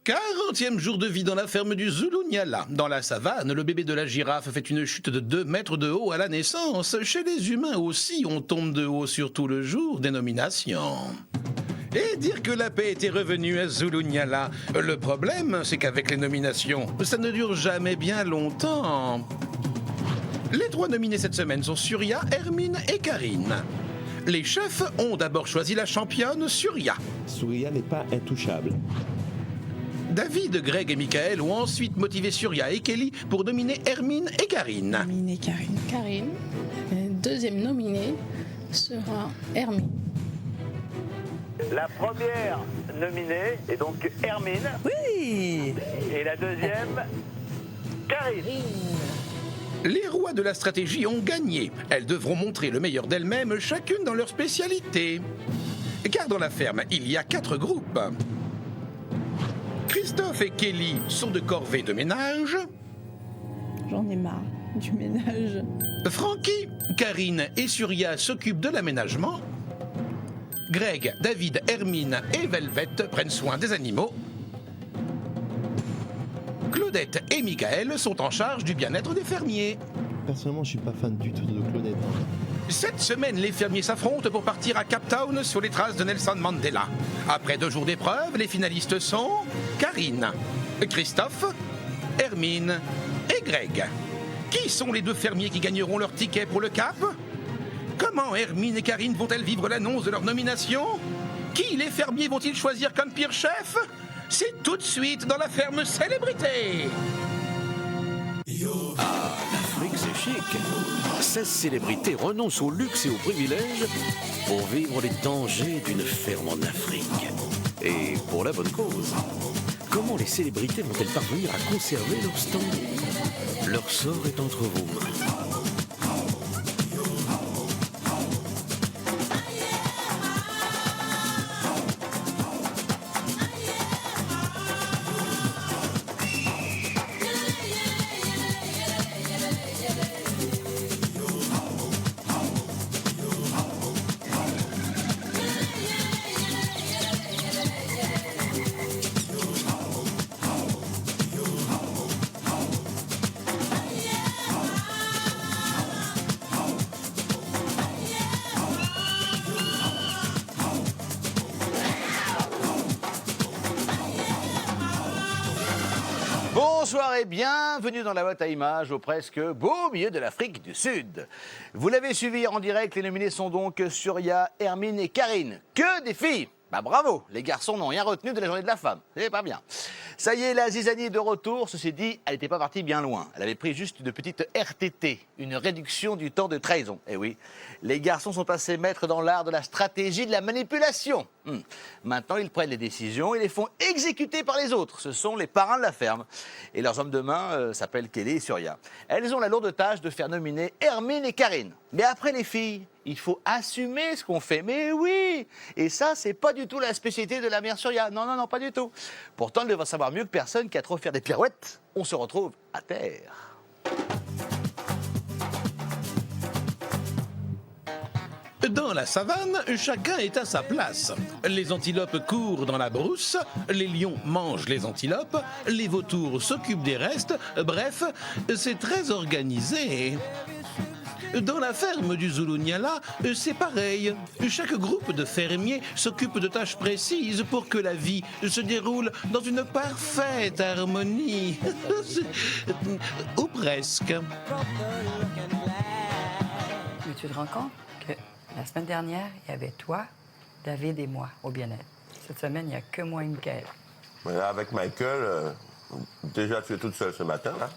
40e jour de vie dans la ferme du Zulunyala. Dans la savane, le bébé de la girafe fait une chute de 2 mètres de haut à la naissance. Chez les humains aussi, on tombe de haut surtout le jour des nominations. Et dire que la paix était revenue à Zulunyala. Le problème, c'est qu'avec les nominations, ça ne dure jamais bien longtemps. Les 3 nominés cette semaine sont Surya, Hermine et Karine. Les chefs ont d'abord choisi la championne Surya. Surya n'est pas intouchable. David, Greg et Michael ont ensuite motivé Surya et Kelly pour nominer Hermine et Karine. Hermine et Karine. Karine. Deuxième nominée sera Hermine. La première nominée est donc Hermine. Oui. Et la deuxième, Karine. Les rois de la stratégie ont gagné. Elles devront montrer le meilleur d'elles-mêmes, chacune dans leur spécialité. Car dans la ferme, il y a 4 groupes. Christophe et Kelly sont de corvée de ménage. J'en ai marre du ménage. Francky, Karine et Surya s'occupent de l'aménagement. Greg, David, Hermine et Velvet prennent soin des animaux. Claudette et Michael sont en charge du bien-être des fermiers. Personnellement, je suis pas fan du tout de Claudette. Cette semaine, les fermiers s'affrontent pour partir à Cape Town sur les traces de Nelson Mandela. Après 2 jours d'épreuve, les finalistes sont Karine, Christophe, Hermine et Greg. Qui sont les 2 fermiers qui gagneront leur ticket pour le Cap? Comment Hermine et Karine vont-elles vivre l'annonce de leur nomination? Qui les fermiers vont-ils choisir comme pire chef? C'est tout de suite dans la ferme Célébrité. L'Afrique, c'est chic. 16 célébrités renoncent au luxe et aux privilèges pour vivre les dangers d'une ferme en Afrique. Et pour la bonne cause. Comment les célébrités vont-elles parvenir à conserver leur stand? Leur sort est entre vos mains. Bonsoir et bienvenue dans la boîte à images au presque beau milieu de l'Afrique du Sud. Vous l'avez suivi en direct, les nominés sont donc Surya, Hermine et Karine. Que des filles! Bah bravo, les garçons n'ont rien retenu de la journée de la femme, c'est pas bien. Ça y est, la zizanie est de retour, ceci dit, elle n'était pas partie bien loin. Elle avait pris juste une petite RTT, une réduction du temps de trahison. Eh oui, les garçons sont passés maîtres dans l'art de la stratégie de la manipulation. Maintenant, ils prennent les décisions et les font exécuter par les autres. Ce sont les parrains de la ferme. Et leurs hommes de main s'appellent Kelly et Surya. Elles ont la lourde tâche de faire nominer Hermine et Karine. Mais après les filles, il faut assumer ce qu'on fait. Mais oui! Et ça, c'est pas du tout la spécialité de la mère Surya. Non, non, non, pas du tout. Pourtant, elle devrait savoir mieux que personne qu'à trop faire des pirouettes, on se retrouve à terre. Dans la savane, chacun est à sa place. Les antilopes courent dans la brousse, les lions mangent les antilopes, les vautours s'occupent des restes. Bref, c'est très organisé. Dans la ferme du Zulunyala, c'est pareil. Chaque groupe de fermiers s'occupe de tâches précises pour que la vie se déroule dans une parfaite harmonie. Ou presque. Mais tu te rends compte que la semaine dernière, il y avait toi, David et moi au bien-être. Cette semaine, il n'y a que moi et Michael. Mais là, avec Michael, déjà tu es toute seule ce matin, là.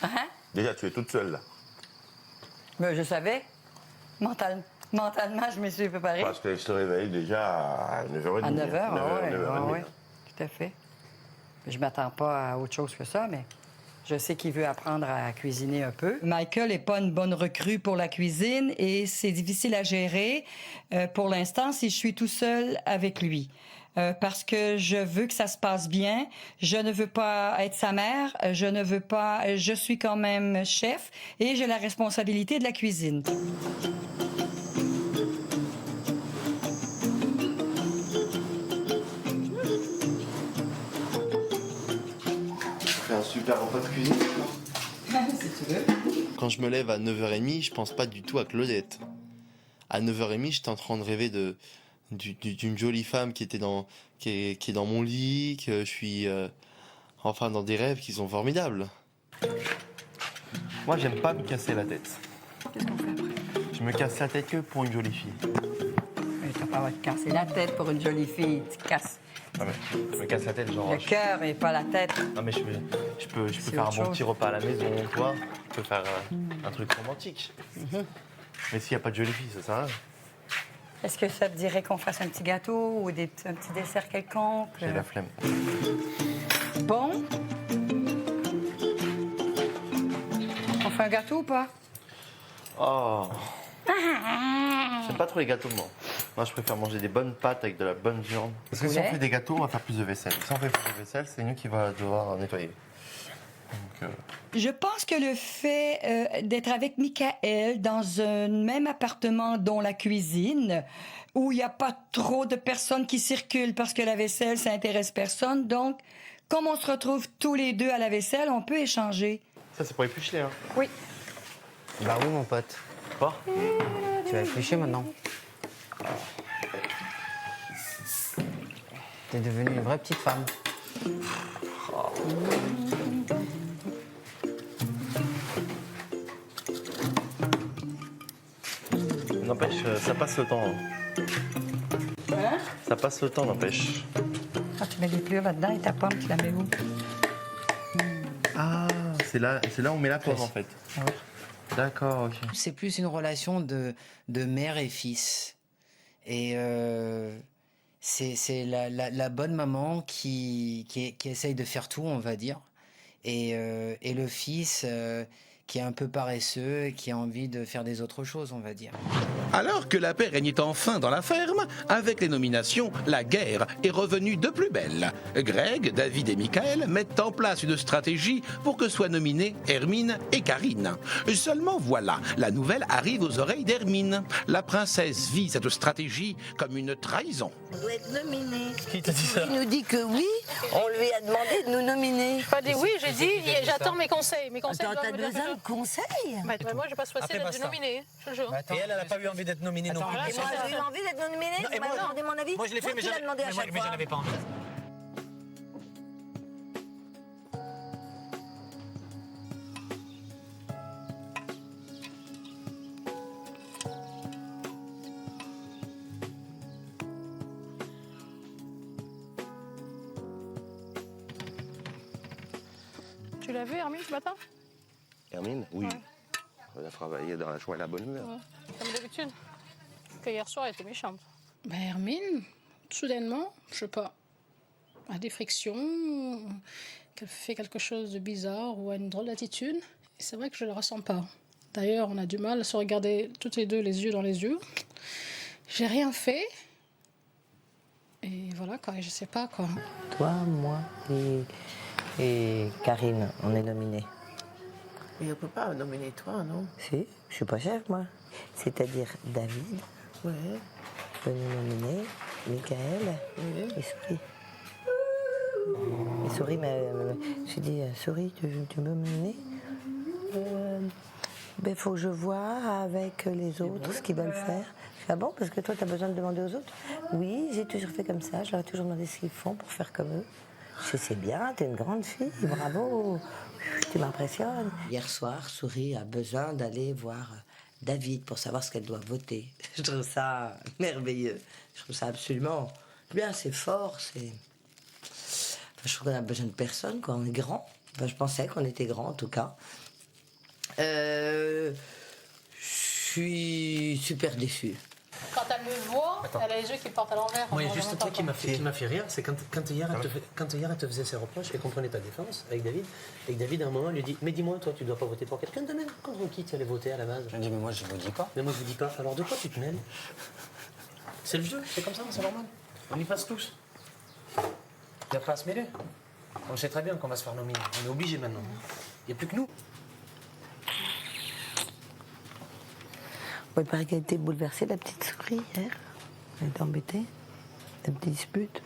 Hein? Déjà tu es toute seule, là. Mais je savais. Mentalement, je me suis préparée. Parce qu'elle se réveille déjà à 9h30. À 9h, oui. Là. Tout à fait. Je m'attends pas à autre chose que ça, mais je sais qu'il veut apprendre à cuisiner un peu. Michael n'est pas une bonne recrue pour la cuisine et c'est difficile à gérer pour l'instant si je suis tout seul avec lui. Parce que je veux que ça se passe bien. Je ne veux pas être sa mère. Je ne veux pas... Je suis quand même chef et j'ai la responsabilité de la cuisine. super repas de cuisine. Si tu veux. Quand je me lève à 9h30, je pense pas du tout à Claudette. À 9h30, j'étais en train de rêver d'une jolie femme qui est dans mon lit, que je suis enfin dans des rêves qui sont formidables. Moi, j'aime pas me casser la tête. Qu'est-ce qu'on fait après? Je me casse la tête que pour une jolie fille. Mais t'as pas à te casser la tête pour une jolie fille. Tu casses Ah mais, je me casse la tête, genre. le cœur et pas la tête. Non mais je peux C'est faire un autre bon chose. petit repas à la maison, toi. Je peux faire un truc romantique. Mais s'il n'y a pas de jolie fille, ça sert à rien. Est-ce que ça te dirait qu'on fasse un petit gâteau ou un petit dessert quelconque? J'ai la flemme. Bon. On fait un gâteau ou pas? Oh. J'aime pas trop les gâteaux, moi. Moi, je préfère manger des bonnes pâtes avec de la bonne viande. Parce que si on fait des gâteaux, on va faire plus de vaisselle. Si on fait plus de vaisselle, c'est nous qui va devoir nettoyer. Donc, Je pense que le fait d'être avec Michael dans un même appartement, dont la cuisine, où il n'y a pas trop de personnes qui circulent parce que la vaisselle, ça intéresse personne. Donc, comme on se retrouve tous les deux à la vaisselle, on peut échanger. ça, c'est pour éplucher, hein. Oui. Bah oui, mon pote. Quoi? Tu vas éplucher maintenant. T'es devenue une vraie petite femme. N'empêche, ça passe le temps. Hein? Ça passe le temps, n'empêche. Quand tu mets les plures là-dedans et ta pomme, tu la mets où? Ah, c'est là où on met la pomme, en fait. Ah D'accord, ok. C'est plus une relation de mère et fils. Et c'est la bonne maman qui essaye de faire tout, on va dire. Et le fils qui est un peu paresseux, qui a envie de faire des autres choses, on va dire. Alors que la paix régnait enfin dans la ferme, avec les nominations, la guerre est revenue de plus belle. Greg, David et Michael mettent en place une stratégie pour que soient nominés Hermine et Karine. Seulement voilà, la nouvelle arrive aux oreilles d'Hermine. La princesse vit cette stratégie comme une trahison. On doit être nominé. Qui t'a dit ça? Il nous dit que oui, on lui a demandé de nous nominer. J'ai pas dit oui, j'ai dit j'attends mes conseils. Mes conseils Attends, doivent t'as me dire besoin que de conseils. moi, j'ai pas choisi d'être nominée. Je te jure. Et elle n'a pas eu envie d'être nominée non plus. Et moi, j'ai eu envie d'être nominée. Vous m'avez demandé mon avis. Moi, je l'ai fait, mais tu l'as demandé à chaque fois. j'en avais pas envie. Tu l'as vu, Hermine, ce matin? Hermine? Oui. Ouais. On a travaillé dans la joie et la bonne humeur. Ouais, comme d'habitude. Que hier soir, elle était méchante. Bah, Hermine, soudainement, je sais pas, a des frictions, qu'elle fait quelque chose de bizarre ou a une drôle d'attitude. Et c'est vrai que je le ressens pas. D'ailleurs, on a du mal à se regarder toutes les deux les yeux dans les yeux. J'ai rien fait. Et voilà, quoi, je sais pas, quoi. Toi, moi et Karine, on est nominés. Mais on peut pas nominer toi, non? Si, je suis pas chef, moi. C'est-à-dire David Ouais. peut nous nominer, Michael et Souris. Et Souris, j'ai dit, Souris, tu veux me nominer? Ben, faut que je vois avec les autres ce qu'ils veulent faire. Je fais, ah bon, parce que toi, tu as besoin de demander aux autres? Oui, j'ai toujours fait comme ça. Je leur ai toujours demandé ce qu'ils font pour faire comme eux. Je sais, c'est bien, t'es une grande fille, bravo. Tu m'impressionnes. Hier soir, Souris a besoin d'aller voir David pour savoir ce qu'elle doit voter. Je trouve ça merveilleux. Je trouve ça absolument bien, c'est fort, c'est... Enfin, je trouve qu'on a besoin de personne, quoi. On est grand. Enfin, je pensais qu'on était grand, en tout cas. Je suis super déçue. Quand elle me voit, elle a les yeux qui portent à l'envers. Moi, il y a juste un truc qui m'a fait rire, c'est quand hier elle te faisait ses reproches et comprenait ta défense avec David, et que David à un moment lui dit mais dis-moi, toi tu dois pas voter pour quelqu'un de même contre qui tu allais voter à la base? Je dis mais moi je vous dis pas. Mais moi je vous dis pas. Alors de quoi tu te mêles? C'est le jeu, c'est comme ça, c'est normal. On y passe tous. Il n'y a pas à se mêler. On sait très bien qu'on va se faire nominer. On est obligé maintenant. Il n'y a plus que nous. Il paraît qu'elle a été bouleversée, la petite Souris, hier. Elle était embêtée. La petite dispute.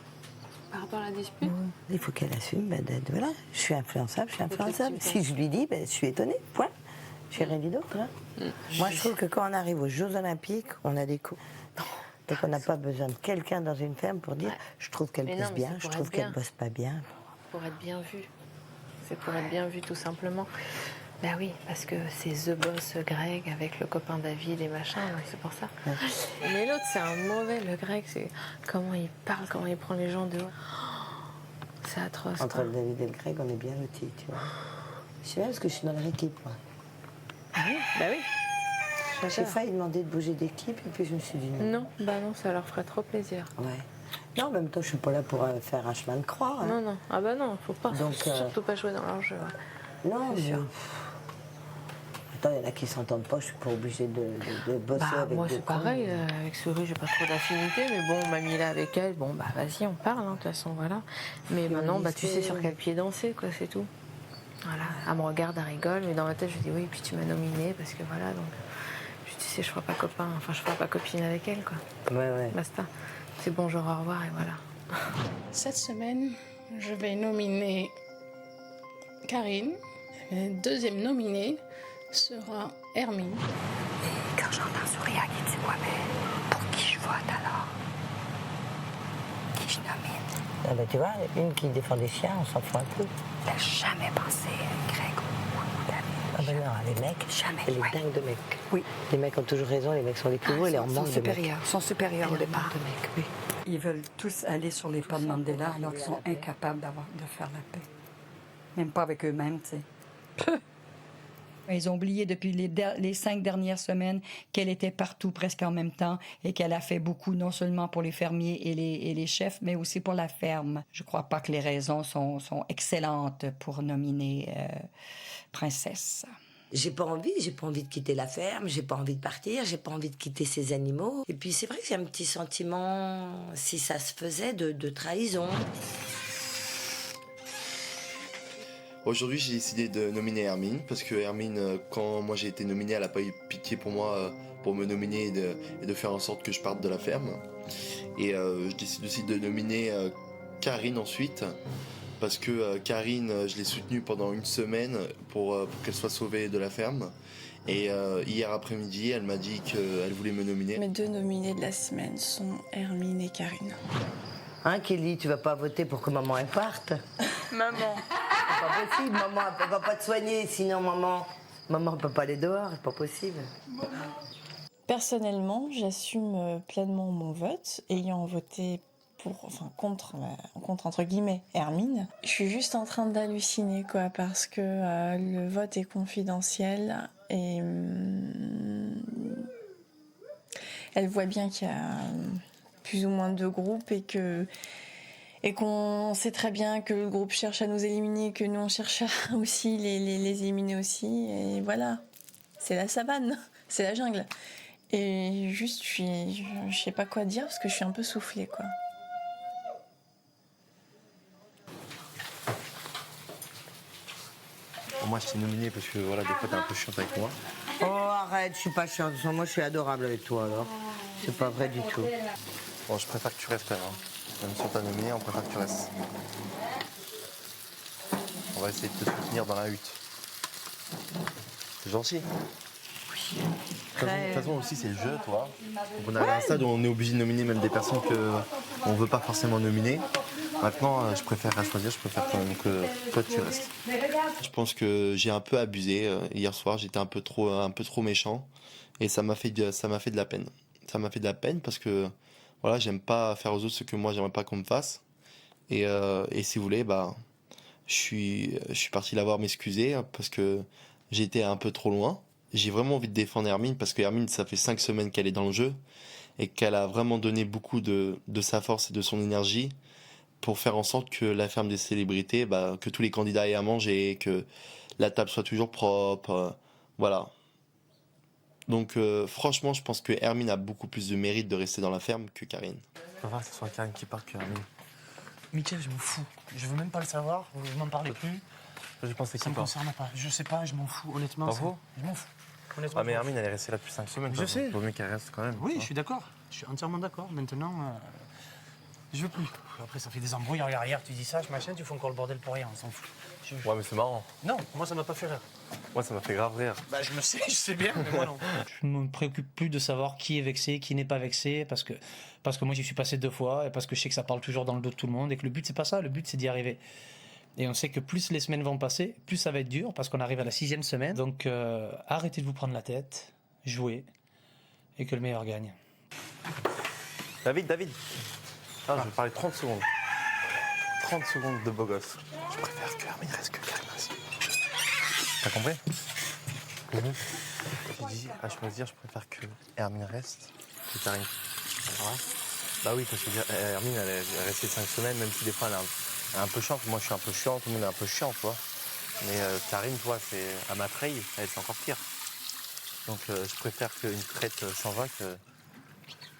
Par rapport à la dispute? Il faut qu'elle assume, voilà, je suis influençable, je suis influençable. Si je lui dis, je suis étonnée, point. Je suis rien dit d'autre. Hein. Moi, je trouve que quand on arrive aux Jeux Olympiques, on a des coups. Donc on n'a pas besoin de quelqu'un dans une ferme pour dire je trouve qu'elle bosse bien, je trouve qu'elle bosse pas bien. Pour être bien vue. C'est pour être bien vue, tout simplement. Ben oui, parce que c'est The Boss Greg avec le copain David et machin, donc c'est pour ça. Ouais. Mais l'autre, c'est un mauvais, le Greg, c'est comment il parle, comment il prend les gens dehors. C'est atroce. Entre le David et le Greg, on est bien lotis, tu vois. Je sais bien parce que je suis dans leur équipe, moi. Ah oui? Bah oui. J'ai failli demander de bouger d'équipe et puis je me suis dit non. Non, bah non, ça leur ferait trop plaisir. Ouais. Non, en même temps, je suis pas là pour faire un chemin de croix. Hein. Non, non. Ah bah non, faut pas. Donc, surtout pas jouer dans leur jeu. Ouais. Non, mais... Attends, il y en a qui s'entendent pas, je suis pas obligée de bosser avec moi, des c'est pareil. Avec Souris, j'ai pas trop d'affinité, mais bon, on m'a mis là avec elle. Bon, bah vas-y, on parle, de toute façon, voilà. Mais maintenant, tu sais sur quel pied danser, quoi, c'est tout. Voilà, elle me regarde, elle rigole, mais dans ma tête, je dis oui, puis tu m'as nominée, parce que voilà, donc... Tu sais, je ferai pas copain, enfin, je ferai pas copine avec elle, quoi. Ouais. Basta. C'est bonjour, au revoir, et voilà. Cette semaine, je vais nominer Karine. La deuxième nominée sera Hermine. Et quand j'entends Souria qui dit, ouais, mais pour qui je vote alors? Qui je nomine? Ah bah, tu vois, une qui défend des chiens, on s'en fout un peu. T'as jamais pensé, Greg ou David? Ah ben non, les mecs, jamais. Elle est dingue de mecs. Oui. Les mecs ont toujours raison, les mecs sont les plus beaux et leur manque de mecs. Sont supérieurs au départ. De mecs, oui. Ils veulent tous aller sur les pas de Mandela alors qu'ils sont incapables de faire la paix. Même pas avec eux-mêmes, tu sais. Ils ont oublié depuis les 5 dernières semaines qu'elle était partout presque en même temps et qu'elle a fait beaucoup non seulement pour les fermiers et les chefs, mais aussi pour la ferme. Je crois pas que les raisons sont excellentes pour nominer Princesse. J'ai pas envie de quitter la ferme, j'ai pas envie de partir, j'ai pas envie de quitter ces animaux. Et puis c'est vrai que j'ai un petit sentiment, si ça se faisait, de trahison. Aujourd'hui, j'ai décidé de nominer Hermine, parce que Hermine, quand moi j'ai été nominé, elle n'a pas eu pitié pour moi pour me nominer et de faire en sorte que je parte de la ferme. Et je décide aussi de nominer Karine ensuite, parce que Karine, je l'ai soutenue pendant une semaine pour qu'elle soit sauvée de la ferme. Et hier après-midi, elle m'a dit qu'elle voulait me nominer. Mes 2 nominés de la semaine sont Hermine et Karine. Hein, Kelly, tu vas pas voter pour que maman elle parte? Maman. C'est pas possible, maman, elle va pas te soigner, sinon maman peut pas aller dehors, c'est pas possible. Personnellement, j'assume pleinement mon vote, ayant voté contre entre guillemets Hermine. Je suis juste en train d'halluciner, quoi, parce que le vote est confidentiel et elle voit bien qu'il y a plus ou moins 2 groupes et qu'on sait très bien que le groupe cherche à nous éliminer, que nous on cherche à aussi les éliminer aussi, et voilà, c'est la savane, c'est la jungle. Et juste, je sais pas quoi dire parce que je suis un peu soufflée, quoi. Moi, je t'ai nominé parce que voilà, des fois, t'es un peu chiante avec moi. Oh, arrête, je suis pas chiante, moi je suis adorable avec toi, alors. C'est pas vrai du tout. Bon, je préfère que tu restes, hein. Même si on t'a nominé, on préfère que tu restes. On va essayer de te soutenir dans la hutte. C'est gentil. Oui. De toute façon aussi, c'est le jeu, toi. Donc on arrive à un stade où on est obligé de nominer même des personnes qu'on ne veut pas forcément nominer. Maintenant, je préfère à choisir, je préfère quand même que toi tu restes. Je pense que j'ai un peu abusé hier soir, j'étais un peu trop méchant et ça m'a fait de la peine. Ça m'a fait de la peine parce que voilà, j'aime pas faire aux autres ce que moi j'aimerais pas qu'on me fasse. Et si vous voulez, je suis parti la voir m'excuser parce que j'ai été un peu trop loin. J'ai vraiment envie de défendre Hermine parce que Hermine, ça fait 5 semaines qu'elle est dans le jeu et qu'elle a vraiment donné beaucoup de sa force et de son énergie pour faire en sorte que la ferme des célébrités, que tous les candidats aient à manger, que la table soit toujours propre, voilà. Donc franchement, je pense que Hermine a beaucoup plus de mérite de rester dans la ferme que Karine. Je préfère que ce soit Karine qui parte que Hermine. Mickaël, je m'en fous. Je veux même pas le savoir, vous m'en parlez plus. Je pense que ça me concerne pas. Je sais pas, je m'en fous, honnêtement. Je m'en fous. Ah mais Hermine, elle est restée là depuis 5 semaines. Je sais. Vaut mieux qu'elle reste quand même. Oui, je suis d'accord. Je suis entièrement d'accord. Maintenant, Je veux plus. Après, ça fait des embrouilles en arrière, tu dis ça, machin, tu fais encore le bordel pour rien, on s'en fout. Ouais, mais c'est marrant. Non, moi, ça m'a pas fait rire. Moi, ça m'a fait grave rire. Bah, je sais bien, mais moi non. Je me préoccupe plus de savoir qui est vexé, qui n'est pas vexé, parce que moi, j'y suis passé 2 fois, et parce que je sais que ça parle toujours dans le dos de tout le monde, et que le but, c'est pas ça, le but, c'est d'y arriver. Et on sait que plus les semaines vont passer, plus ça va être dur, parce qu'on arrive à la 6e semaine. Donc, arrêtez de vous prendre la tête, jouez, et que le meilleur gagne. David. Ah, je vais parler 30 secondes. 30 secondes de beau gosse. Je préfère que Hermine reste que Karine aussi. T'as compris? Je dis, à choisir, je préfère que Hermine reste que Karine. Bah oui, parce que Hermine, elle est restée 5 semaines, même si des fois elle est un peu chiante. Moi, je suis un peu chiant, tout le monde est un peu chiant, tu vois. Mais Karine, toi, elle m'a trahi, elle, c'est encore pire. Donc, je préfère qu'une traite s'en va que...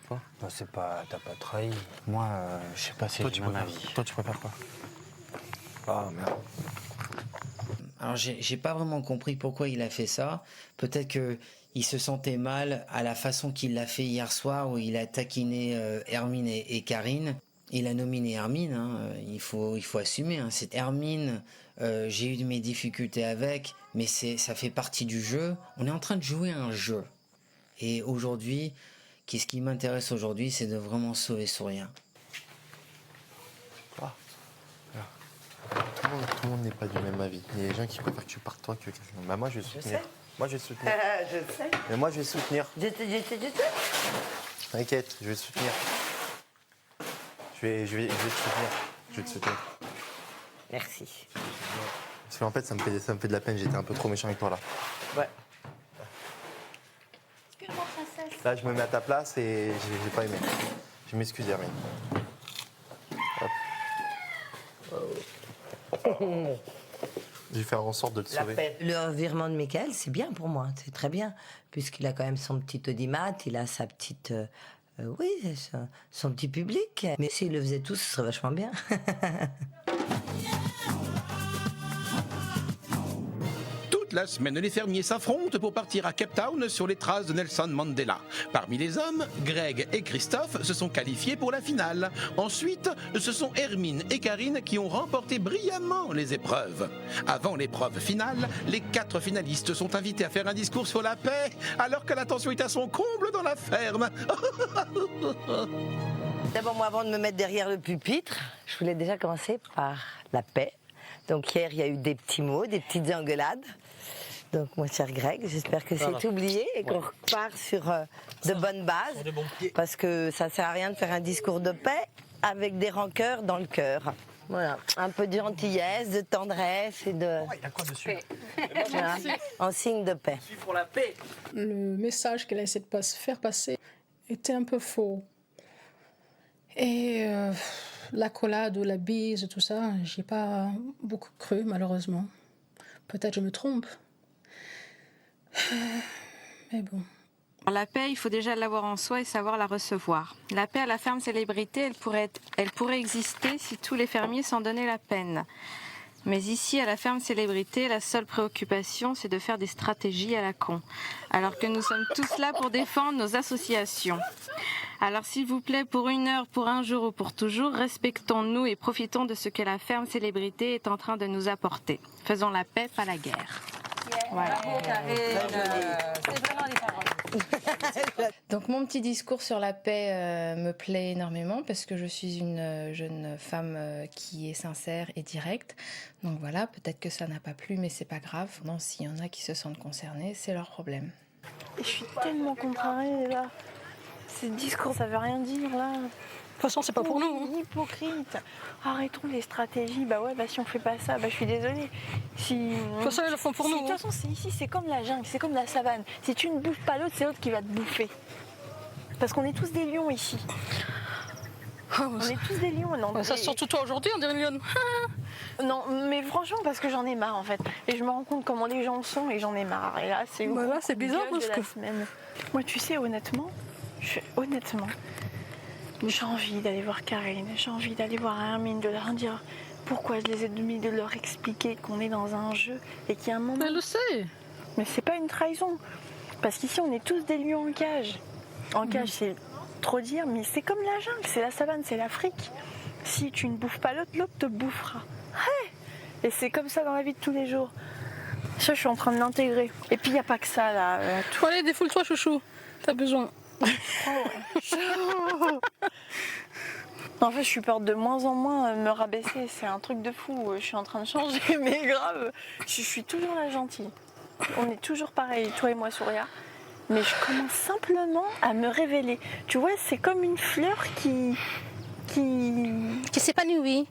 Quoi? Bah, c'est pas... T'as pas trahi. Moi, je sais pas si j'ai ma vie. Toi, tu préfères quoi? Ah, merde. Alors j'ai pas vraiment compris pourquoi il a fait ça. Peut-être que il se sentait mal à la façon qu'il l'a fait hier soir où il a taquiné Hermine et Karine. Il a nominé Hermine, hein. Il faut assumer. Hein. C'est Hermine, j'ai eu mes difficultés avec, mais ça fait partie du jeu. On est en train de jouer à un jeu. Et aujourd'hui, ce qui m'intéresse aujourd'hui, c'est de vraiment sauver Souria. Tout le monde n'est pas du même avis. Il y a des gens qui préfèrent que tu partes toi que quelqu'un. Bah moi je vais soutenir. Moi je vais soutenir. Je sais. Mais moi je vais soutenir. Je sais. T'inquiète, je vais soutenir. Je vais te soutenir. Je vais te soutenir. Merci. Parce qu'en fait ça me fait de la peine, j'étais un peu trop méchant avec toi là. Ouais. Excuse-moi, princesse. Là je me mets à ta place et j'ai pas aimé. Je m'excuse Hermine. Je vais faire en sorte de te sauver. Le virement de Michael, c'est bien pour moi, c'est très bien. Puisqu'il a quand même son petit audimat, il a sa petite... son petit public. Mais s'il le faisait tous, ce serait vachement bien. Toute la semaine, les fermiers s'affrontent pour partir à Cape Town sur les traces de Nelson Mandela. Parmi les hommes, Greg et Christophe se sont qualifiés pour la finale. Ensuite, ce sont Hermine et Karine qui ont remporté brillamment les épreuves. Avant l'épreuve finale, les 4 finalistes sont invités à faire un discours sur la paix, alors que la tension est à son comble dans la ferme. D'abord, moi, avant de me mettre derrière le pupitre, je voulais déjà commencer par la paix. Donc hier, il y a eu des petits mots, des petites engueulades. Donc, mon cher Greg, j'espère que c'est oublié et qu'on repart sur de bonnes bases. Parce que ça ne sert à rien de faire un discours de paix avec des rancœurs dans le cœur. Voilà, un peu de gentillesse, de tendresse et de... Il a quoi dessus? Voilà, en signe de paix. Pour la paix. Le message qu'elle a essayé de faire passer était un peu faux. Et l'accolade ou la bise, tout ça, j'y ai pas beaucoup cru, malheureusement. Peut-être je me trompe. Mais bon. La paix, il faut déjà l'avoir en soi et savoir la recevoir. La paix à la ferme célébrité, elle pourrait exister si tous les fermiers s'en donnaient la peine. Mais ici, à la ferme célébrité, la seule préoccupation, c'est de faire des stratégies à la con. Alors que nous sommes tous là pour défendre nos associations. Alors s'il vous plaît, pour 1 heure, pour 1 jour ou pour toujours, respectons-nous et profitons de ce que la ferme célébrité est en train de nous apporter. Faisons la paix, pas la guerre. Voilà. C'est vraiment des paroles. Donc mon petit discours sur la paix me plaît énormément parce que je suis une jeune femme qui est sincère et directe. Donc voilà, peut-être que ça n'a pas plu, mais c'est pas grave. Non, s'il y en a qui se sentent concernés, c'est leur problème. Je suis tellement contrariée là. Ces discours, ça veut rien dire là. De toute façon, c'est pas pour nous. Hypocrite. Arrêtons les stratégies. Bah ouais, si on fait pas ça, je suis désolée. De toute façon, ils le font pour nous. De toute façon, ici, c'est comme la jungle, c'est comme la savane. Si tu ne bouffes pas l'autre, c'est l'autre qui va te bouffer. Parce qu'on est tous des lions ici. On est tous des lions. Non, ça, surtout toi aujourd'hui, on dirait une lionne. Non, mais franchement, parce que j'en ai marre en fait. Et je me rends compte comment les gens sont et j'en ai marre. Et là, c'est bizarre parce que... semaine. Moi, tu sais, honnêtement, j'ai envie d'aller voir Karine, j'ai envie d'aller voir Hermine, de leur dire pourquoi je les ai demandé, de leur expliquer qu'on est dans un jeu et qu'il y a un moment... Elle le sait. Mais c'est pas une trahison. Parce qu'ici, on est tous des lions en cage. En cage, c'est trop dire, mais c'est comme la jungle, c'est la savane, c'est l'Afrique. Si tu ne bouffes pas l'autre, l'autre te bouffera. Ouais. Et c'est comme ça dans la vie de tous les jours. Ça, je suis en train de l'intégrer. Et puis, il n'y a pas que ça, là. Allez, défoule-toi, chouchou. T'as besoin. En fait, je suis peur de moins en moins me rabaisser. C'est un truc de fou. Je suis en train de changer, mais grave. Je suis toujours la gentille. On est toujours pareil, toi et moi, Souria. Mais je commence simplement à me révéler. Tu vois, c'est comme une fleur qui s'épanouit.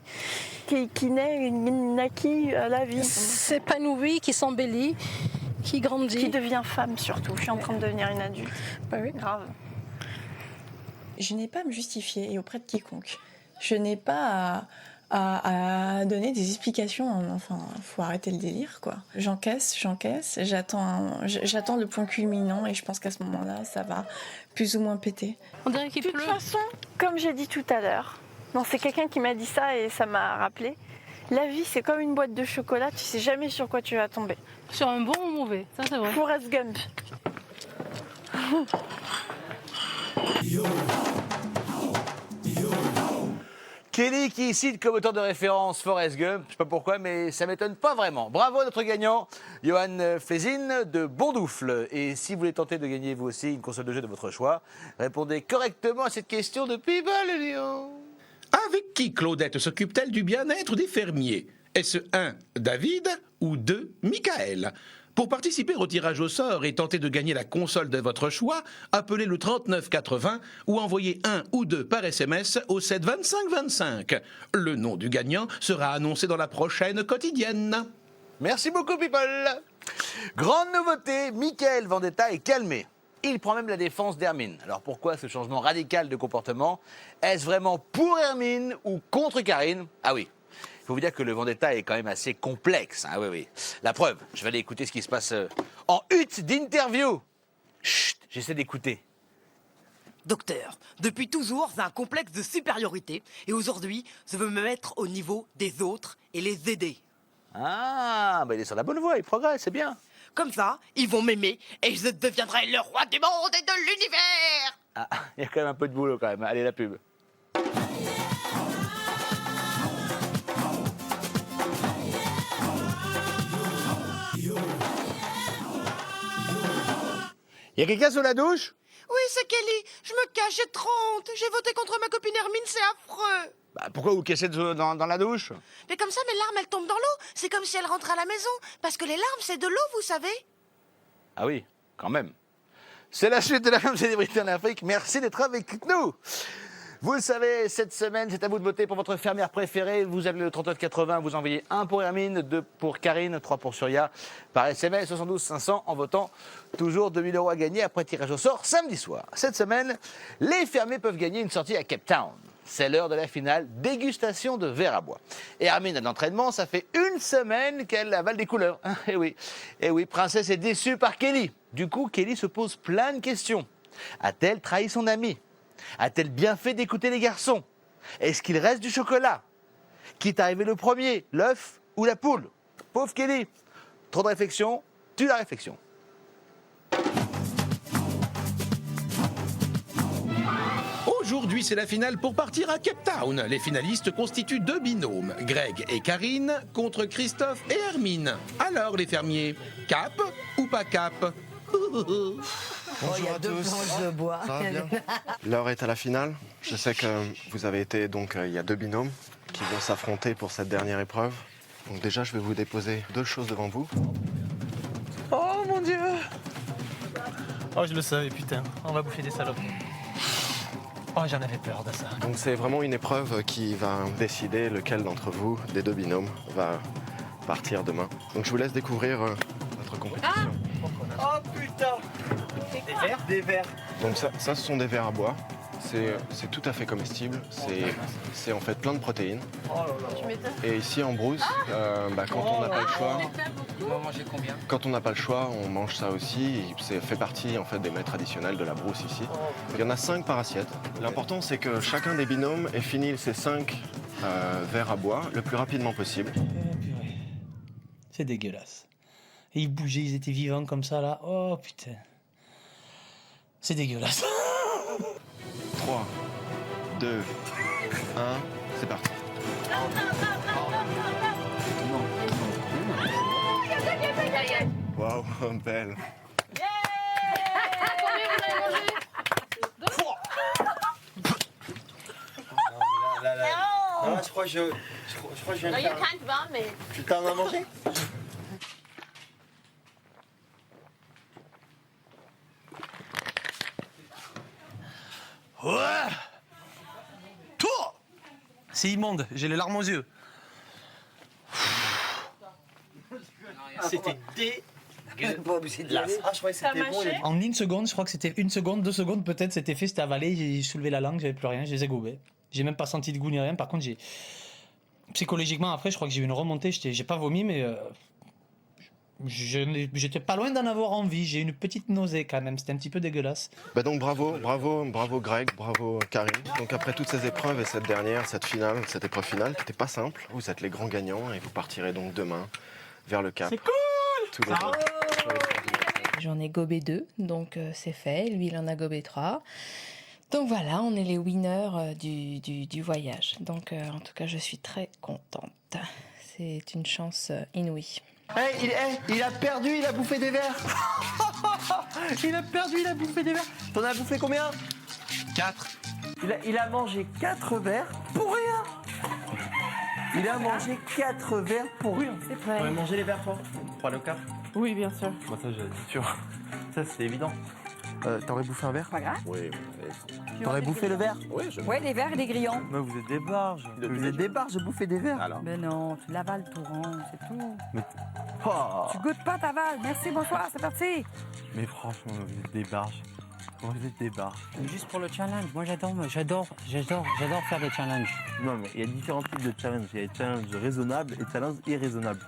Qui naquit à la vie. S'épanouit, qui s'embellit, qui grandit. Qui devient femme surtout. Je suis en train de devenir une adulte. Bah oui. Grave. Je n'ai pas à me justifier et auprès de quiconque. Je n'ai pas à donner des explications. Enfin, faut arrêter le délire, quoi. J'encaisse. J'attends le point culminant et je pense qu'à ce moment-là, ça va plus ou moins péter. On dirait qu'il pleut. De toute façon, comme j'ai dit tout à l'heure, non, c'est quelqu'un qui m'a dit ça et ça m'a rappelé. La vie, c'est comme une boîte de chocolat. Tu sais jamais sur quoi tu vas tomber. Sur un bon ou mauvais, ça c'est vrai. Forrest Gump. Kelly qui cite comme auteur de référence Forrest Gump, je sais pas pourquoi, mais ça m'étonne pas vraiment. Bravo à notre gagnant, Johan Fézine de Bondoufle. Et si vous voulez tenter de gagner vous aussi une console de jeu de votre choix, répondez correctement à cette question de People, Lyon. Avec qui Claudette s'occupe-t-elle du bien-être des fermiers? Est-ce 1, David ou 2, Michael? Pour participer au tirage au sort et tenter de gagner la console de votre choix, appelez le 3980 ou envoyez 1 ou 2 par SMS au 7 25 25. Le nom du gagnant sera annoncé dans la prochaine quotidienne. Merci beaucoup, People. Grande nouveauté, Michael Vendetta est calmé. Il prend même la défense d'Hermine. Alors pourquoi ce changement radical de comportement? Est-ce vraiment pour Hermine ou contre Karine? Ah oui. Il faut vous dire que le Vendetta est quand même assez complexe. Ah oui. La preuve, je vais aller écouter ce qui se passe en hutte d'interview. Chut, j'essaie d'écouter. Docteur, depuis toujours, j'ai un complexe de supériorité. Et aujourd'hui, je veux me mettre au niveau des autres et les aider. Ah, il est sur la bonne voie, il progresse, c'est bien. Comme ça, ils vont m'aimer et je deviendrai le roi du monde et de l'univers. Ah, il y a quand même un peu de boulot quand même. Allez, la pub. Il y a quelqu'un sous la douche? Oui, c'est Kelly. Je me cache, j'ai trop honte. J'ai voté contre ma copine Hermine, c'est affreux. Pourquoi vous cassez dans la douche? Mais comme ça, mes larmes, elles tombent dans l'eau. C'est comme si elle rentrait à la maison. Parce que les larmes, c'est de l'eau, vous savez. Ah oui, quand même. C'est la suite de la femme célébrité en Afrique. Merci d'être avec nous. Vous le savez, cette semaine, c'est à vous de voter pour votre fermière préférée. Vous appelez le 3980, vous envoyez 1 pour Hermine, 2 pour Karine, 3 pour Surya. Par SMS, 72 500 en votant. Toujours 2000 € à gagner après tirage au sort samedi soir. Cette semaine, les fermiers peuvent gagner une sortie à Cape Town. C'est l'heure de la finale, dégustation de verre à bois. Et Hermine a de l'entraînement, ça fait 1 semaine qu'elle avale des couleurs. Eh oui, Princesse est déçue par Kelly. Du coup, Kelly se pose plein de questions. A-t-elle trahi son ami? A-t-elle bien fait d'écouter les garçons? Est-ce qu'il reste du chocolat? Qui est arrivé le premier, l'œuf ou la poule? Pauvre Kelly. Trop de réflexion, tue la réflexion. Aujourd'hui, c'est la finale pour partir à Cape Town. Les finalistes constituent 2 binômes, Greg et Karine, contre Christophe et Hermine. Alors, les fermiers, cap ou pas cap? Bonjour à tous. De bois. Ça va bien. L'heure est à la finale. Je sais que vous avez été, il y a 2 binômes qui vont s'affronter pour cette dernière épreuve. Donc déjà, je vais vous déposer 2 choses devant vous. Oh mon Dieu! Oh, je le savais, putain. On va bouffer des salopes. Oh, j'en avais peur de ça. Donc c'est vraiment une épreuve qui va décider lequel d'entre vous, des 2 binômes, va partir demain. Donc je vous laisse découvrir votre compétition. Oh putain! Des verres? Des verres. Donc ça, ce sont des verres à bois. C'est tout à fait comestible. C'est en fait plein de protéines. Oh là là. Et ici en brousse, quand on n'a pas le choix, quand on n'a pas le choix, on mange ça aussi. C'est fait partie en fait des mets traditionnels de la brousse ici. Il y en a 5 par assiette. L'important c'est que chacun des binômes ait fini ces 5 verres à bois le plus rapidement possible. C'est dégueulasse. Et ils bougeaient, ils étaient vivants comme ça là. Oh putain. C'est dégueulasse. 3, 2, 1, c'est parti. Waouh, belle. Combien vous avez mangé? Non, je crois que je viens de No, you faire... can't vomit. Tu t'en as mangé? C'est immonde, j'ai les larmes aux yeux. C'était dégueulasse. Ah, je croyais que c'était bon. En une seconde, je crois que c'était 1 seconde, 2 secondes peut-être, c'était fait, c'était avalé, j'ai soulevé la langue, j'avais plus rien, je les ai gobés. J'ai même pas senti de goût ni rien, par contre, psychologiquement, après, je crois que j'ai eu une remontée, j'ai pas vomi, mais j'étais pas loin d'en avoir envie, j'ai eu une petite nausée quand même, c'était un petit peu dégueulasse. Bah donc bravo Greg, bravo Karine. Donc après toutes ces épreuves et cette épreuve finale qui n'était pas simple, vous êtes les grands gagnants et vous partirez donc demain vers le Cap. C'est cool! Tous les deux. J'en ai gobé 2, donc c'est fait. Lui, il en a gobé 3. Donc voilà, on est les winners du voyage. Donc en tout cas, je suis très contente. C'est une chance inouïe. Il a perdu, il a bouffé des verres. Il a perdu, il a bouffé des verres. T'en as bouffé combien? 4. Il a mangé 4 verres pour rien. Il a mangé 4 verres pour rien. C'est vrai. Tu aurais mangé les verres, toi? 3 le 4? Oui, bien sûr. Moi, ça, c'est sûr. Ça, c'est évident. T'aurais bouffé un verre? Pas grave. Oui. T'aurais bouffé le verre? Oui, Ouais, les verres et les grillons. Mais vous êtes des barges. Vous êtes des barges, j'ai bouffé des verres. Alors. Mais non, tu l'avales tout rond, c'est tout. Oh. Tu goûtes pas, t'avales. Merci, bonsoir, c'est parti. Mais franchement, vous êtes des barges. Vous êtes des barges. Juste pour le challenge, moi j'adore faire des challenges. Non, mais il y a différents types de challenges. Il y a des challenges raisonnables et des challenges irraisonnables.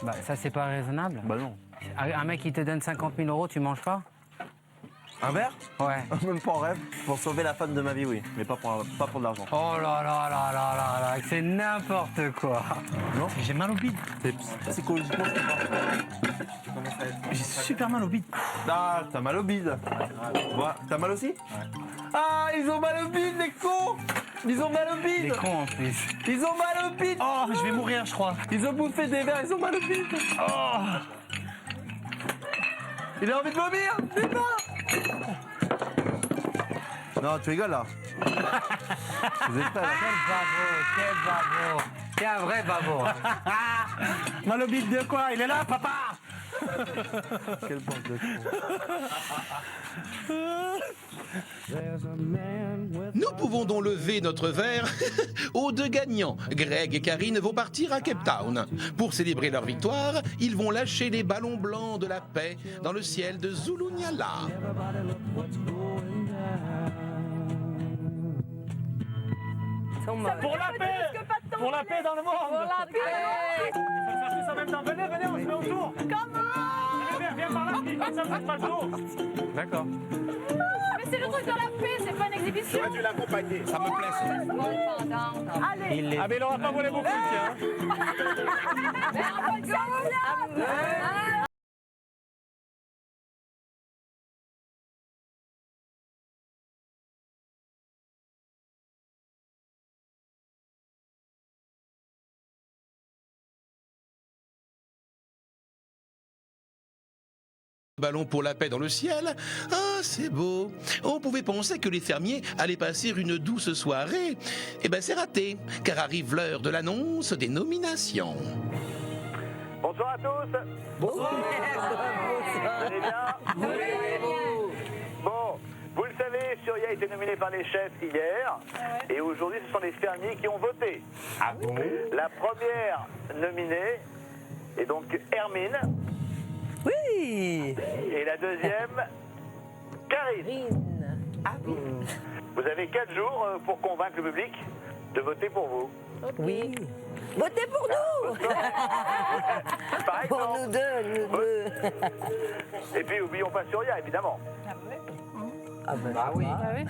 Bah ça c'est pas raisonnable. Bah non. Un mec qui te donne 50 000 €, tu manges pas? Un verre? Ouais. Même pas en rêve. Pour sauver la femme de ma vie, oui. Mais pas pour de l'argent. Oh là là là là là là, c'est n'importe quoi. Non? J'ai mal au bide. Psychologiquement, c'est pas... J'ai super mal au bide. Ah, t'as mal au bide. Ouais. T'as mal aussi? Ouais. Ah, ils ont mal au bide, les cons! Ils ont mal au bide! Les cons en plus. Ils ont mal au bide! Oh, je vais mourir, je crois. Ils ont bouffé des verres, ils ont mal au bide! Oh! Il a envie de vomir! Départ! Non, tu rigoles là? Vous êtes pas là? Quel babo! T'es un vrai babo! Mal au bide de quoi? Il est là, papa! Quelle bande de cons! Nous pouvons donc lever notre verre aux 2 gagnants. Greg et Karine vont partir à Cape Town. Pour célébrer leur victoire, ils vont lâcher les ballons blancs de la paix dans le ciel de Zulunyala. Pour la paix! Pour la paix dans le monde! Pour la paix! Il faut chercher ça maintenant. Venez, on se met autour! Comment? Viens par là, comme ça, vous pas trop. D'accord. Mais c'est le truc de la paix, c'est pas une exhibition. J'aurais dû l'accompagner, ça me plaît. Allez! Ah, mais il aura pas volé beaucoup, tiens. Mais on va le Ballon pour la paix dans le ciel. Ah, c'est beau. On pouvait penser que les fermiers allaient passer une douce soirée. Eh ben, c'est raté, car arrive l'heure de l'annonce des nominations. Bonsoir à tous. Bonsoir. Vous allez bien? Bon, vous le savez, Surya a été nominé par les chefs hier. Et aujourd'hui, ce sont les fermiers qui ont voté. Ah bon? La première nominée est donc Hermine. Oui. Et la deuxième, Karine. Ah oui. Vous avez 4 jours pour convaincre le public de voter pour vous. Oui. Votez pour nous. Pour nous deux, Et puis, n'oublions pas Surya, évidemment. Ah bah oui. Bah oui.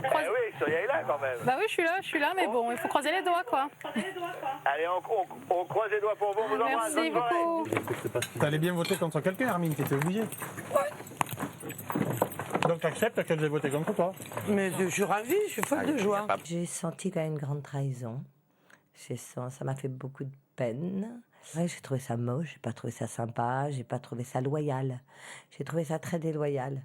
Oui, Surya est là quand même. Bah oui, je suis là, mais bon, il faut croiser les doigts, quoi. Allez, on croise les doigts pour vous, on vous embrasse. Merci beaucoup. T'allais bien voter contre quelqu'un, Hermine, t'étais obligé. Donc tu acceptes qu'elle ait voté contre toi? Mais je suis ravie, je suis folle de joie. J'ai senti quand même une grande trahison. Ça m'a fait beaucoup de peine. Ouais, j'ai trouvé ça moche, j'ai pas trouvé ça sympa, j'ai pas trouvé ça loyal. J'ai trouvé ça très déloyal.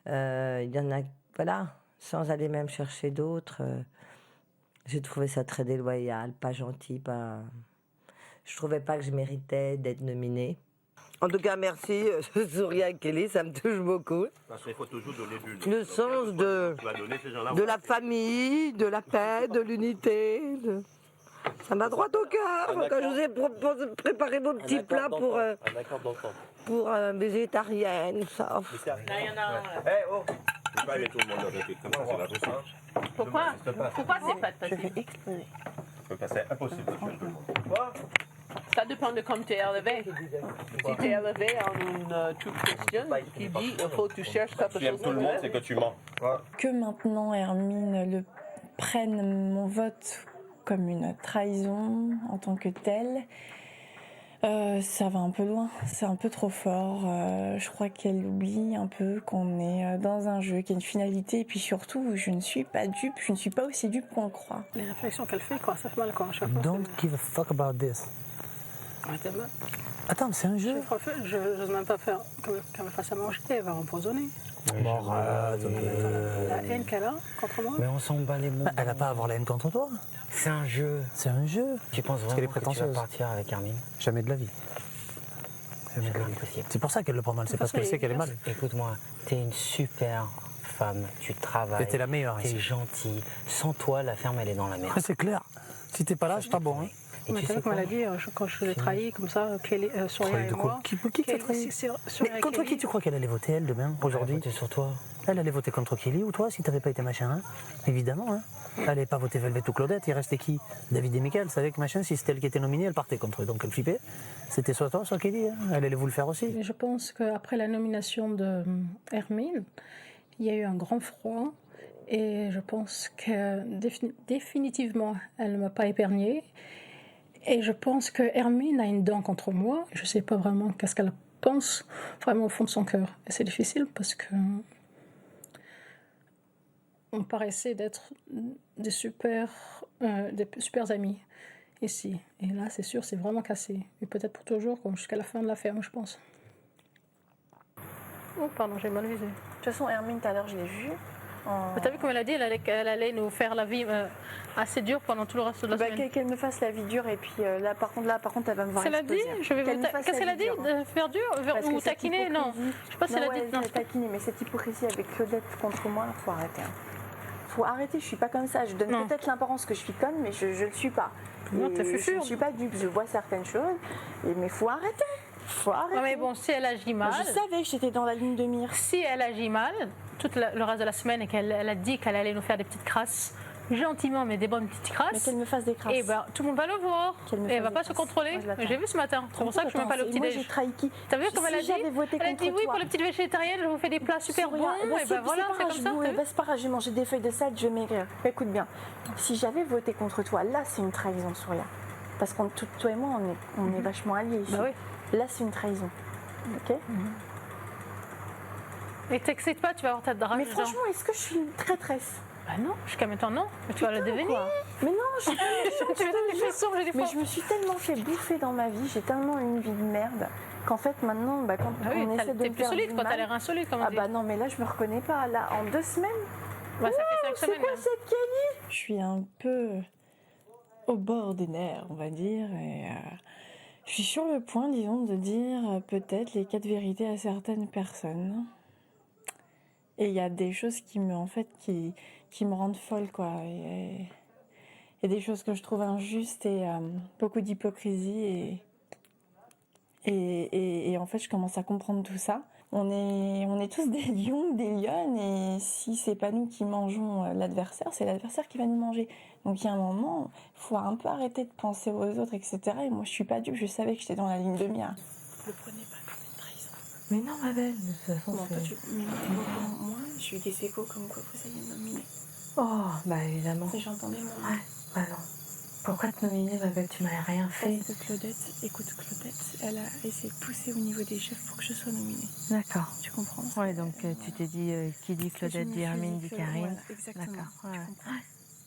Il y en a, voilà, sans aller même chercher d'autres, j'ai trouvé ça très déloyal, pas gentil, pas... Je trouvais pas que je méritais d'être nominée. En tout cas, merci, Souria et Kelly, ça me touche beaucoup. Parce qu'il faut toujours donner Le sens de la famille, de la paix, de l'unité. Ça m'a droit au cœur quand je vous ai préparé vos petits plats pour végétarienne, ça. Là, il y en a un. Je ne peux pas mettre tout le monde dans un truc comme ça, c'est pas possible. Pourquoi c'est pas de Je vais exploser. C'est impossible. Ça dépend de comme tu es élevé. Si tu es élevé en une truc chrétienne qui dit il faut que tu cherches quelque chose. Tu aimes tout le monde, c'est que tu mens. Que maintenant Hermine prenne mon vote comme une trahison en tant que telle, ça va un peu loin, c'est un peu trop fort. Je crois qu'elle oublie un peu qu'on est dans un jeu, qu'il y a une finalité, et puis surtout, je ne suis pas dupe, je ne suis pas aussi dupe qu'on le croit. Les réflexions qu'elle fait, quoi, ça fait mal, quoi, à chaque fois. Don't give a fuck about this. Attends, c'est un jeu. Je n'ose même pas faire qu'elle me fasse à manger, elle va empoisonner. Bon, La haine qu'elle a contre moi. Mais on s'en bat les mots. Elle n'a pas à avoir la haine contre toi. C'est un jeu. C'est un jeu. Tu penses Parce qu'elle est vraiment que tu vas prétentieuse. partir avec Hermine? Jamais de la vie. Jamais de la vie. C'est pour ça qu'elle le prend mal, c'est parce qu'elle sait qu'elle est mal. Écoute-moi, t'es une super femme, tu travailles. Et t'es la meilleure T'es ici. gentille. Sans toi, la ferme, elle est dans la merde. C'est clair. Si t'es pas là, c'est pas bon. Hein. Mais t'as vu comme elle a dit, quand je l'ai trahi comme ça, Souria et moi. Qui t'a trahi? Mais contre qui tu crois qu'elle allait voter, elle, demain, aujourd'hui? Elle allait voter sur toi. Elle allait voter contre Kelly ou toi, si t'avais pas été machin, hein? Évidemment, hein. Elle n'allait pas voter Velvet ou Claudette, il restait qui? David et Mickaël, savait que machin, si c'était elle qui était nominée, elle partait contre eux. Donc elle flippait. C'était soit toi, soit Kelly, hein. Elle allait vous le faire aussi. Et je pense qu'après la nomination de Hermine, il y a eu un grand froid. Et je pense que définitivement, elle ne m'a pas épargnée. Et je pense que Hermine a une dent contre moi. Je ne sais pas vraiment qu'est-ce qu'elle pense vraiment au fond de son cœur. Et c'est difficile parce que on paraissait d'être des super amis ici. Et là, c'est sûr, c'est vraiment cassé. Et peut-être pour toujours, jusqu'à la fin de la ferme, je pense. Oh, pardon, j'ai mal visé. De toute façon, Hermine, tout à l'heure, je l'ai vue. Mais t'as vu comme elle a dit, elle allait nous faire la vie assez dure pendant tout le reste de la semaine. Qu'elle me fasse la vie dure et puis là par contre elle va me voir. Elle a dit, qu'est-ce qu'elle a dit, de faire dur ou taquiner? Non, je sais pas si elle a dit. Non, taquiner, mais cette hypocrisie avec Claudette contre moi, faut arrêter. Faut arrêter, je suis pas comme ça. Je donne peut-être l'apparence que je suis conne, mais je le suis pas. Non, t'es fufu. Je suis pas dupe, je vois certaines choses, mais faut arrêter. Faut arrêter. Non, mais bon, si elle agit mal. Je savais que j'étais dans la ligne de mire. Si elle agit mal, tout le reste de la semaine, et qu'elle a dit qu'elle allait nous faire des petites crasses, gentiment, mais des bonnes petites crasses. Mais qu'elle me fasse des crasses. Et ben, tout le monde va le voir. Et elle va pas se contrôler. J'ai vu ce matin. C'est pour ça que je ne mets pas le petit déj. Moi, j'ai trahi qui? T'as vu comme elle a dit? Elle a dit oui, pour le petit végétarienne, je vous fais des plats super bons. Et ben voilà, c'est comme ça. C'est pas grave, je vais manger des feuilles de sel, je vais maigrir. Écoute bien, si j'avais voté contre toi, là, c'est une trahison, Souria. Parce que toi et moi, on est vachement alliés ici. Bah oui. Là, c'est une trahison. Ok? Et t'excites pas, tu vas avoir ta drame. Mais franchement, est-ce que je suis une traîtresse? Bah non, jusqu'à maintenant non. Mais tu vas le devenir. Mais non, je Mais je me suis tellement fait bouffer dans ma vie, j'ai tellement une vie de merde, qu'en fait maintenant, quand on essaie de me plus faire solide du quand mal... t'as l'air insolite, comme on dit. Ah bah non, mais là je me reconnais pas. Là, en 2 semaines. Bah, ça fait 5 semaines. C'est quoi cette Kelly? Je suis un peu au bord des nerfs, on va dire, et je suis sur le point, disons, de dire peut-être les 4 vérités à certaines personnes. Et il y a des choses qui me rendent folle, quoi. Il y a des choses que je trouve injustes et beaucoup d'hypocrisie et en fait je commence à comprendre tout ça. On est tous des lions, des lionnes, et si c'est pas nous qui mangeons l'adversaire, c'est l'adversaire qui va nous manger. Donc il y a un moment, il faut un peu arrêter de penser aux autres, etc. Et moi je suis pas dupe, je savais que j'étais dans la ligne de mire. Le prenez pas comme une trahison. Mais non, ma belle, de toute façon. Moi, j'ai eu des échos comme quoi vous allez me nominer. Oh, bah évidemment. Et j'entendais mon nom. Ouais, bah non. Pourquoi te nominer, ma belle? Tu m'as rien fait. Parce que Claudette, écoute, Claudette, elle a essayé de pousser au niveau des chefs pour que je sois nominée. D'accord. Tu comprends? Ouais, donc tu t'es dit qui dit Claudette dit Hermine dit Karine. Voilà, exactement. D'accord. Ouais. Tu comprends?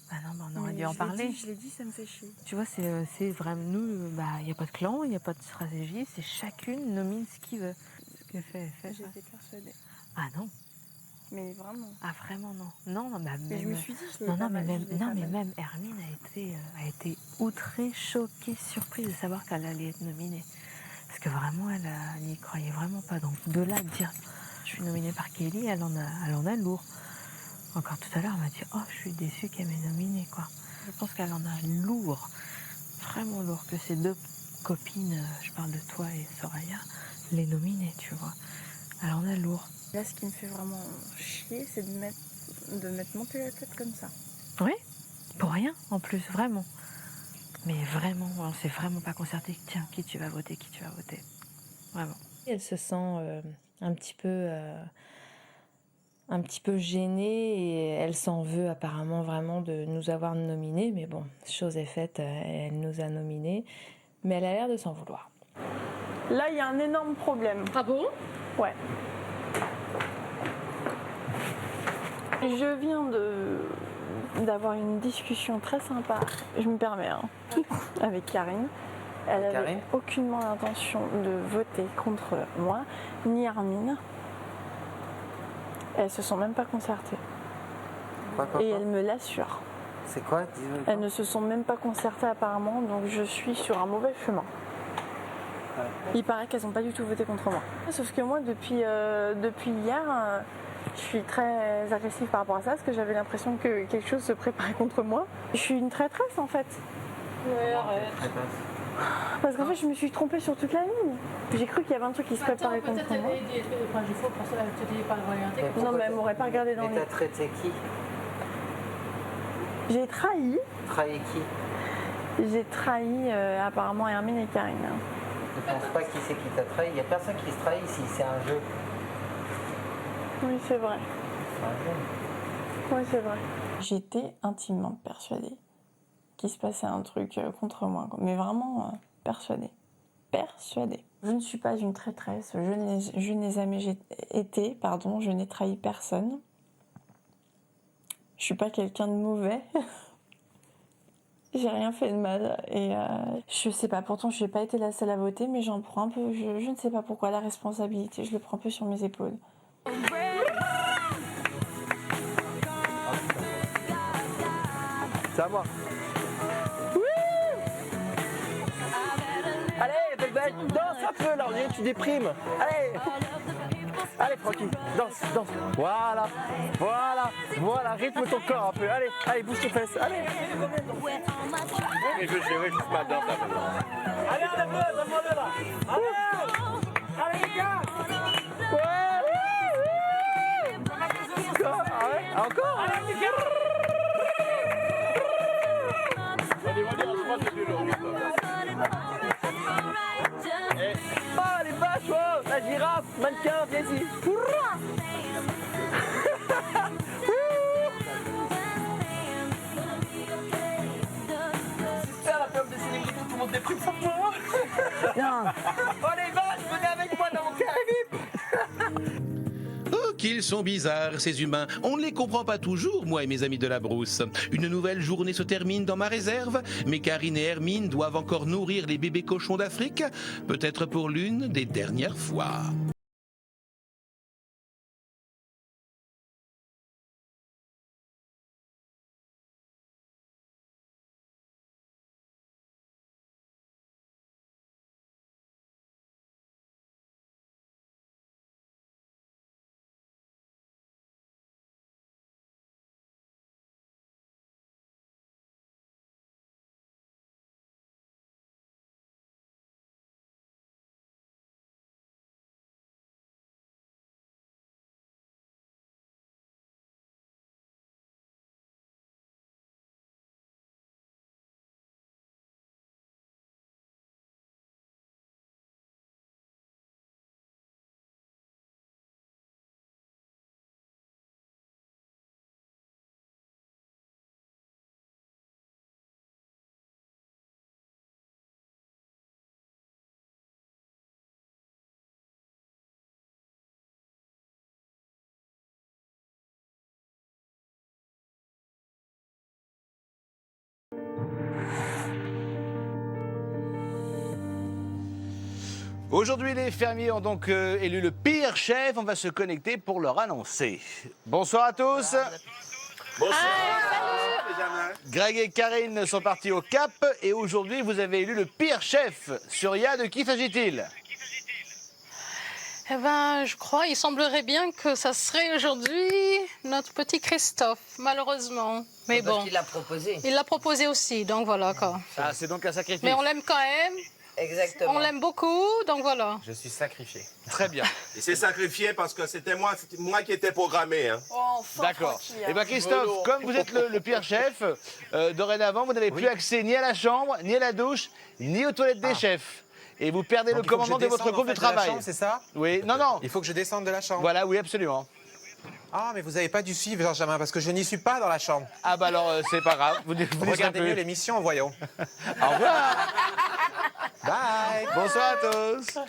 Bah non, bah on aurait Mais dû en parler. Je l'ai dit, ça me fait chier. Tu vois, c'est vraiment nous, bah il n'y a pas de clan, il n'y a pas de stratégie, c'est chacune nomine ce qu'il veut. Ce que fait, elle fait. J'étais persuadée. Ah non. Mais vraiment. Ah vraiment non. Non, non, bah Mais même. je me suis dit, je l'ai non, pas non, mais mal, même, je l'ai non, pas mais mal. même Hermine a été outrée, choquée, surprise de savoir qu'elle allait être nominée. Parce que vraiment, elle n'y croyait vraiment pas. Donc de là, de dire, je suis nominée par Kelly, elle en a lourd. Encore tout à l'heure, elle m'a dit, oh, je suis déçue qu'elle m'ait nominée, quoi. Je pense qu'elle en a lourd, vraiment lourd, que ses deux copines, je parle de toi et Soraya, les nominer, tu vois. Elle en a lourd. Là, ce qui me fait vraiment chier, c'est de m'être monté la tête comme ça. Oui, pour rien, en plus, vraiment. Mais vraiment, on s'est vraiment pas concerté. Tiens, qui tu vas voter, Vraiment. Elle se sent un petit peu gênée et elle s'en veut apparemment vraiment de nous avoir nominés. Mais bon, chose est faite, elle nous a nominés. Mais elle a l'air de s'en vouloir. Là, il y a un énorme problème. Ah bon? Ouais. Je viens d'avoir une discussion très sympa, je me permets, hein, avec Karine. Elle n'avait aucunement l'intention de voter contre moi, ni Hermine. Elles se sont même pas concertées. Et elle me l'assure. C'est quoi? Elles ne se sont même pas concertées apparemment, donc je suis sur un mauvais chemin. Il paraît qu'elles n'ont pas du tout voté contre moi. Sauf que moi, depuis hier, je suis très agressive par rapport à ça, parce que j'avais l'impression que quelque chose se préparait contre moi. Je suis une traîtresse en fait. Ouais, arrête. Parce qu'en fait, je me suis trompée sur toute la ligne. J'ai cru qu'il y avait un truc qui se préparait contre moi. Non, mais elle m'aurait pas regardé dans les yeux. Mais t'as traité qui? J'ai trahi. Trahi qui? J'ai trahi apparemment Hermine et Karine. Je pense pas qui c'est qui t'a trahi. Il n'y a personne qui se trahit ici, c'est un jeu. Oui, c'est vrai. C'est un jeu. Oui, c'est vrai. J'étais intimement persuadée qu'il se passait un truc contre moi. Mais vraiment persuadée. Persuadée. Je ne suis pas une traîtresse. Je n'ai jamais été, je n'ai trahi personne. Je suis pas quelqu'un de mauvais. J'ai rien fait de mal et je sais pas, pourtant je n'ai pas été la seule à voter, mais j'en prends un peu, je ne sais pas pourquoi, la responsabilité, je le prends un peu sur mes épaules. C'est à moi. Oui. Allez, belle, danse un peu là, on dirait que tu déprimes. Allez. Allez, tranquille, danse. Voilà, rythme ton corps un peu. Allez, bouge tes fesses, allez. Et je gérer juste ma danse là. Allez, donne-moi-le là. Allez, les gars. Encore. Allez, les gars. Oh, les vaches, oh, la girafe, mannequin, viens ici. C'est ça la période des célébrités, tout le monde déprime sans moi. Non. Oh les vaches, venez avec moi dans mon carré VIP. Oh, qu'ils sont bizarres, ces humains. On ne les comprend pas toujours, moi et mes amis de la brousse. Une nouvelle journée se termine dans ma réserve, mais Karine et Hermine doivent encore nourrir les bébés cochons d'Afrique, peut-être pour l'une des dernières fois. Aujourd'hui, les fermiers ont donc élu le pire chef. On va se connecter pour leur annoncer. Bonsoir à tous. Greg et Karine sont partis au Cap et aujourd'hui, vous avez élu le pire chef. Surya, de qui s'agit-il? Eh ben, je crois, il semblerait bien que ça serait aujourd'hui notre petit Christophe, malheureusement. Mais bon. Il l'a proposé. Il l'a proposé aussi, donc voilà quoi. Ah, c'est donc un sacrifice. Mais on l'aime quand même. Exactement. On l'aime beaucoup, donc voilà. Je suis sacrifié. Très bien. Il s'est sacrifié parce que c'était moi qui étais programmé. Hein. D'accord. Et bien Christophe, comme vous êtes le pire chef, dorénavant, vous n'avez plus accès ni à la chambre, ni à la douche, ni aux toilettes des chefs. Et vous perdez le commandement de votre groupe de travail. C'est ça? Oui, non. Il faut que je descende de la chambre. Voilà, oui, absolument. Ah, mais vous n'avez pas dû suivre, Benjamin, parce que je n'y suis pas dans la chambre. Ah bah alors, c'est pas grave. Vous regardez mieux l'émission, voyons. Au revoir. Bye. Bonsoir à tous.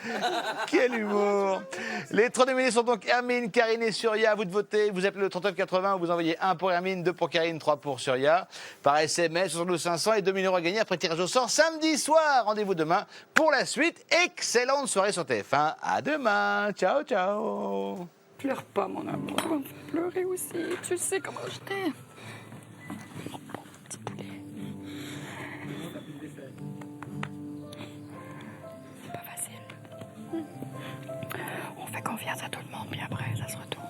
Quel humour. Les 3 nominés sont donc Hermine, Karine et Surya. À vous de voter. Vous appelez le 3980, vous envoyez 1 pour Hermine, 2 pour Karine, 3 pour Surya. Par SMS, 72 500 et 2 000 € à gagner après tirage au sort samedi soir. Rendez-vous demain pour la suite. Excellente soirée sur TF1. À demain. Ciao, ciao. Pleure pas, mon amour. On va pleurer aussi. Tu sais comment je t'aime. C'est pas facile. On fait confiance à tout le monde, puis après, ça se retourne.